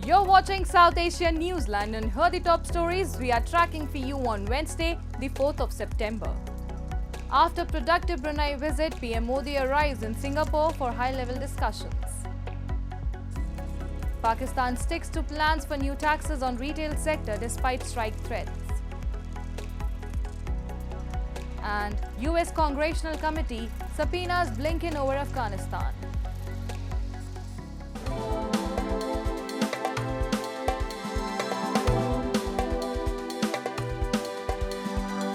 You're watching South Asian Newsland and hear the top stories we are tracking for you on Wednesday, the 4th of September. After productive Brunei visit, PM Modi arrives in Singapore for high-level discussions. Pakistan sticks to plans for new taxes on retail sector despite strike threats. And US Congressional Committee subpoenas Blinken over Afghanistan.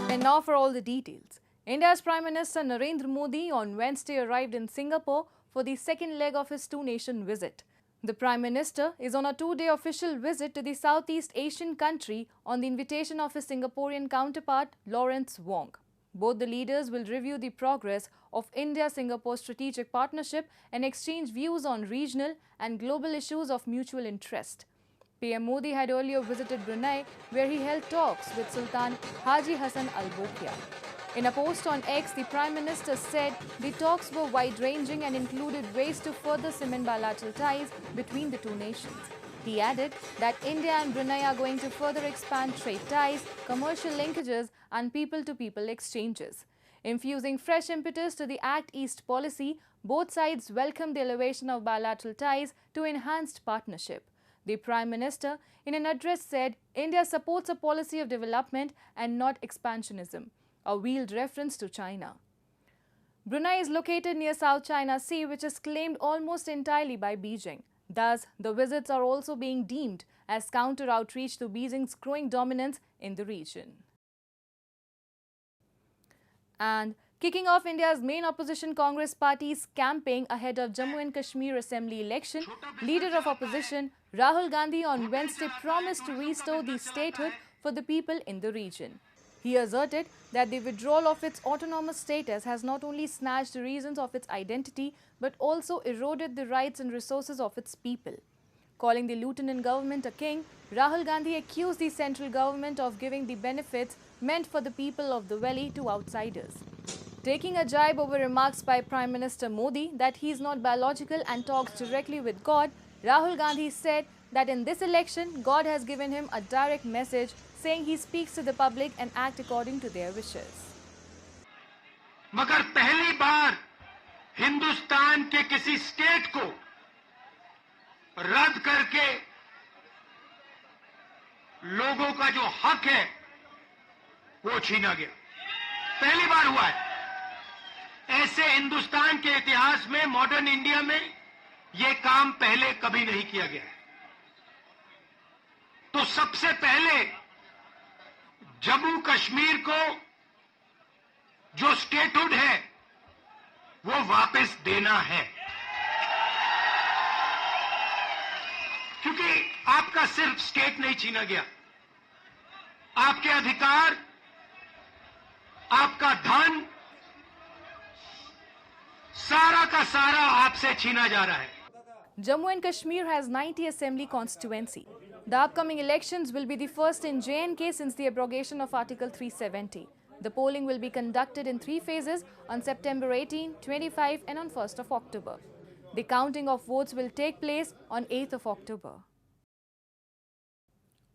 And now for all the details. India's Prime Minister Narendra Modi on Wednesday arrived in Singapore for the second leg of his two-nation visit. The Prime Minister is on a two-day official visit to the Southeast Asian country on the invitation of his Singaporean counterpart Lawrence Wong. Both the leaders will review the progress of India-Singapore strategic partnership and exchange views on regional and global issues of mutual interest. PM Modi had earlier visited Brunei, where he held talks with Sultan Haji Hassan Al Bolkiah. In a post on X, the Prime Minister said the talks were wide-ranging and included ways to further cement bilateral ties between the two nations. He added that India and Brunei are going to further expand trade ties, commercial linkages and people-to-people exchanges. Infusing fresh impetus to the Act East policy, both sides welcomed the elevation of bilateral ties to enhanced partnership. The Prime Minister, in an address, said India supports a policy of development and not expansionism, a veiled reference to China. Brunei is located near South China Sea, which is claimed almost entirely by Beijing. Thus, the visits are also being deemed as counter-outreach to Beijing's growing dominance in the region. And kicking off India's main opposition Congress party's campaign ahead of Jammu and Kashmir Assembly election, leader of opposition Rahul Gandhi on Wednesday promised to restore the statehood for the people in the region. He asserted that the withdrawal of its autonomous status has not only snatched the reasons of its identity but also eroded the rights and resources of its people. Calling the lieutenant government a king, Rahul Gandhi accused the central government of giving the benefits meant for the people of the valley to outsiders. Taking a jibe over remarks by Prime Minister Modi that he is not biological and talks directly with God, Rahul Gandhi said that in this election, God has given him a direct message saying he speaks to the public and act according to their wishes. मगर पहली बार हिंदुस्तान के किसी state को रद्द करके लोगों का जो हक है वो छीना गया। पहली बार हुआ है। ऐसे हिंदुस्तान के इतिहास में, मॉडर्न इंडिया में ये काम पहले कभी नहीं किया गया है। तो सबसे पहले जम्मू कश्मीर को जो स्टेटहुड है वो वापस देना है, क्योंकि आपका सिर्फ स्टेट नहीं छीना गया, आपके अधिकार, आपका धन, सारा का सारा आपसे छीना जा रहा है। Jammu and Kashmir has 90 assembly constituency. The upcoming elections will be the first in J&K since the abrogation of Article 370. The polling will be conducted in 3 phases on September 18, 25 and on 1st of October. The counting of votes will take place on 8th of October.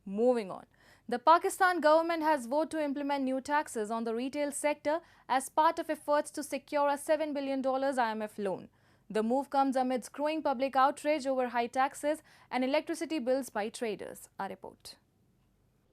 Moving on. The Pakistan government has voted to implement new taxes on the retail sector as part of efforts to secure a $7 billion IMF loan. The move comes amidst growing public outrage over high taxes and electricity bills by traders. A report.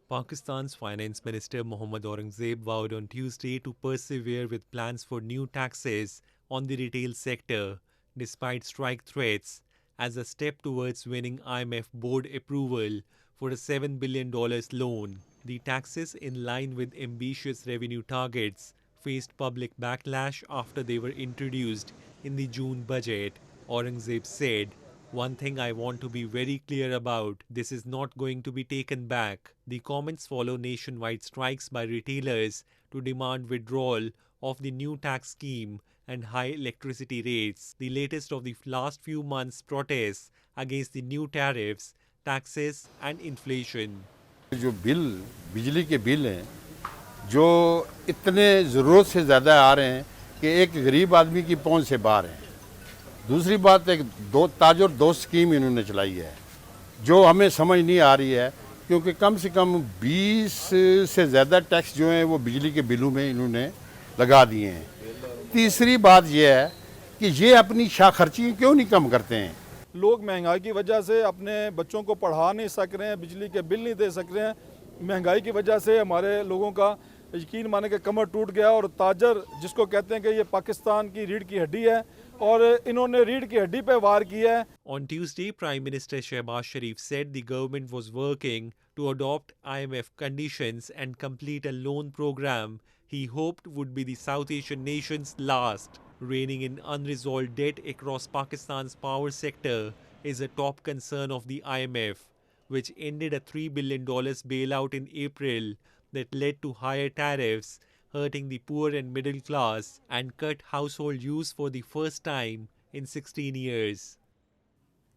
Pakistan's Finance Minister Mohammad Aurangzeb vowed on Tuesday to persevere with plans for new taxes on the retail sector despite strike threats as a step towards winning IMF board approval for a $7 billion loan. The taxes, in line with ambitious revenue targets, faced public backlash after they were introduced in the June budget. Aurangzeb said, "One thing I want to be very clear about, this is not going to be taken back." The comments follow nationwide strikes by retailers to demand withdrawal of the new tax scheme and high electricity rates. The latest of the last few months' protests against the new tariffs, taxes and inflation. जो bill, बिजली के bill हैं, जो इतने ज़रूरत से ज़्यादा आ रहे हैं कि एक गरीब आदमी की पहुंच से बाहर है। दूसरी बात, एक ताज और दोस्त स्कीम इन्होंने चलाई है जो हमें समझ नहीं आ रही है, क्योंकि कम से कम 20 से ज़्यादा टैक्स जो हैं वो बिजली के बिलों में इन्होंने लगा दिए हैं। तीसरी बात यह है कि ये अपनी खर्ची क्यों नहीं कम करते हैं। लोग महंगाई की वजह से अपने बच्चों को पढ़ा नहीं सक रहे हैं, बिजली के बिल नहीं दे सक रहे हैं। महंगाई की वजह से हमारे लोगों का यकीन माने कि कमर टूट गया, और ताजर जिसको कहते हैं कि ये पाकिस्तान की रीढ़ की हड्डी है, और इन्होंने रीढ़ की हड्डी पे वार किया है। On Tuesday, Prime Minister Shehbaz Sharif said the government was working to adopt IMF conditions and complete a loan program he hoped would be the South Asian nation's last. Reining in unresolved debt across Pakistan's power sector is a top concern of the IMF, which ended a $3 billion bailout in April that led to higher tariffs, hurting the poor and middle class, and cut household use for the first time in 16 years.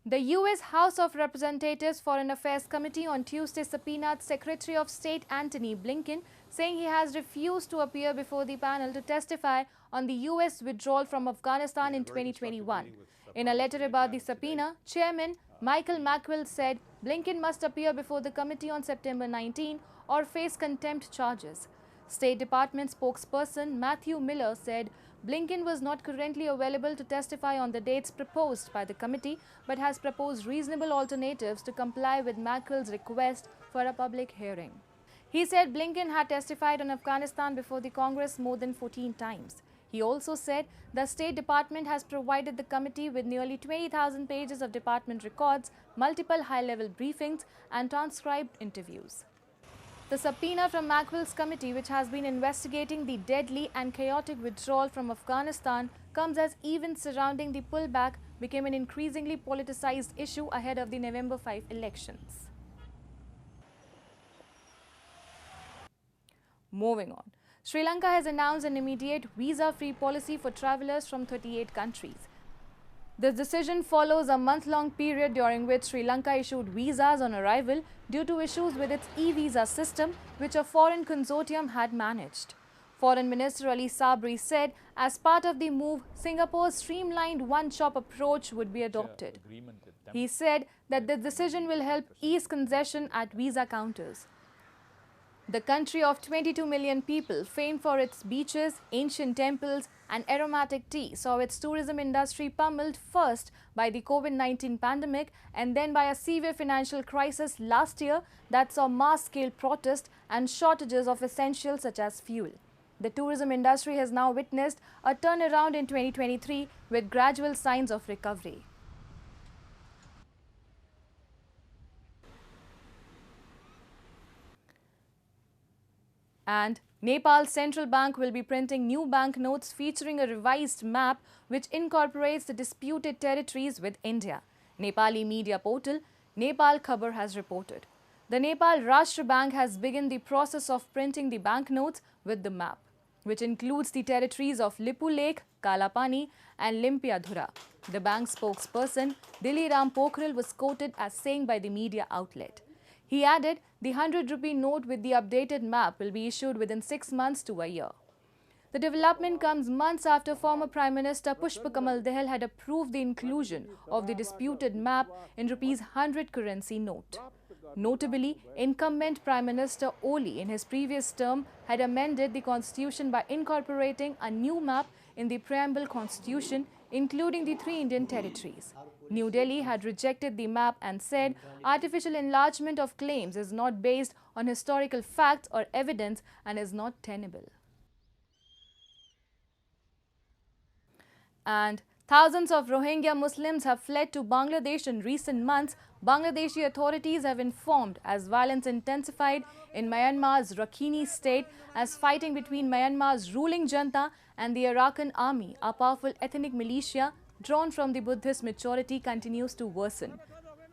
The U.S. House of Representatives Foreign Affairs Committee on Tuesday subpoenaed Secretary of State Antony Blinken, saying he has refused to appear before the panel to testify on the U.S. withdrawal from Afghanistan in 2021. In a letter about the subpoena, Chairman Michael McWill said Blinken must appear before the committee on September 19 or face contempt charges. State Department spokesperson Matthew Miller said Blinken was not currently available to testify on the dates proposed by the committee, but has proposed reasonable alternatives to comply with McWill's request for a public hearing. He said Blinken had testified on Afghanistan before the Congress more than 14 times. He also said the State Department has provided the committee with nearly 20,000 pages of department records, multiple high-level briefings, and transcribed interviews. The subpoena from McWill's committee, which has been investigating the deadly and chaotic withdrawal from Afghanistan, comes as events surrounding the pullback became an increasingly politicized issue ahead of the November 5 elections. Moving on, Sri Lanka has announced an immediate visa-free policy for travellers from 38 countries. This decision follows a month-long period during which Sri Lanka issued visas on arrival due to issues with its e-visa system, which a foreign consortium had managed. Foreign Minister Ali Sabri said as part of the move, Singapore's streamlined one-shop approach would be adopted. He said that the decision will help ease congestion at visa counters. The country of 22 million people, famed for its beaches, ancient temples, and aromatic tea, saw its tourism industry pummeled first by the COVID-19 pandemic and then by a severe financial crisis last year that saw mass-scale protests and shortages of essentials such as fuel. The tourism industry has now witnessed a turnaround in 2023 with gradual signs of recovery. And Nepal's central bank will be printing new banknotes featuring a revised map which incorporates the disputed territories with India. Nepali media portal Nepal Khabar has reported. The Nepal Rashtra Bank has begun the process of printing the banknotes with the map, which includes the territories of Lipu Lake, Kalapani and Limpiadhura. The bank spokesperson Dilli Ram Pokhrel was quoted as saying by the media outlet. He added the 100 rupee note with the updated map will be issued within 6 months to a year. The development comes months after former Prime Minister Pushpa Kamal Dahal had approved the inclusion of the disputed map in Rs 100 currency note. Notably, incumbent Prime Minister Oli in his previous term had amended the constitution by incorporating a new map in the preamble constitution, including the 3 Indian territories. New Delhi had rejected the map and said artificial enlargement of claims is not based on historical facts or evidence and is not tenable. And thousands of Rohingya Muslims have fled to Bangladesh in recent months, Bangladeshi authorities have informed, as violence intensified in Myanmar's Rakhine state as fighting between Myanmar's ruling junta and the Arakan army, a powerful ethnic militia drawn from the Buddhist majority, continues to worsen.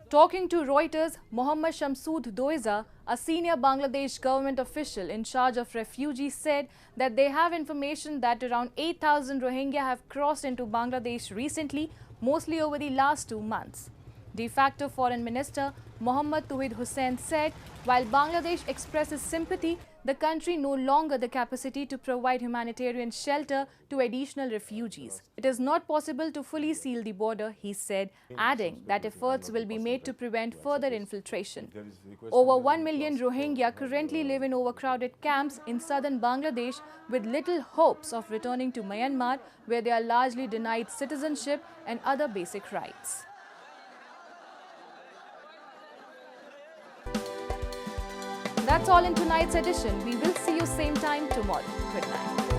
Talking to Reuters, Mohammad Shamsud Doiza, a senior Bangladesh government official in charge of refugees, said that they have information that around 8,000 Rohingya have crossed into Bangladesh recently, mostly over the last 2 months. De facto Foreign Minister Mohammad Tawhid Hussain said, while Bangladesh expresses sympathy, the country no longer the capacity to provide humanitarian shelter to additional refugees. It is not possible to fully seal the border, he said, adding that efforts will be made to prevent further infiltration. Over 1 million Rohingya currently live in overcrowded camps in southern Bangladesh with little hopes of returning to Myanmar, where they are largely denied citizenship and other basic rights. That's all in tonight's edition. We will see you same time tomorrow. Good night.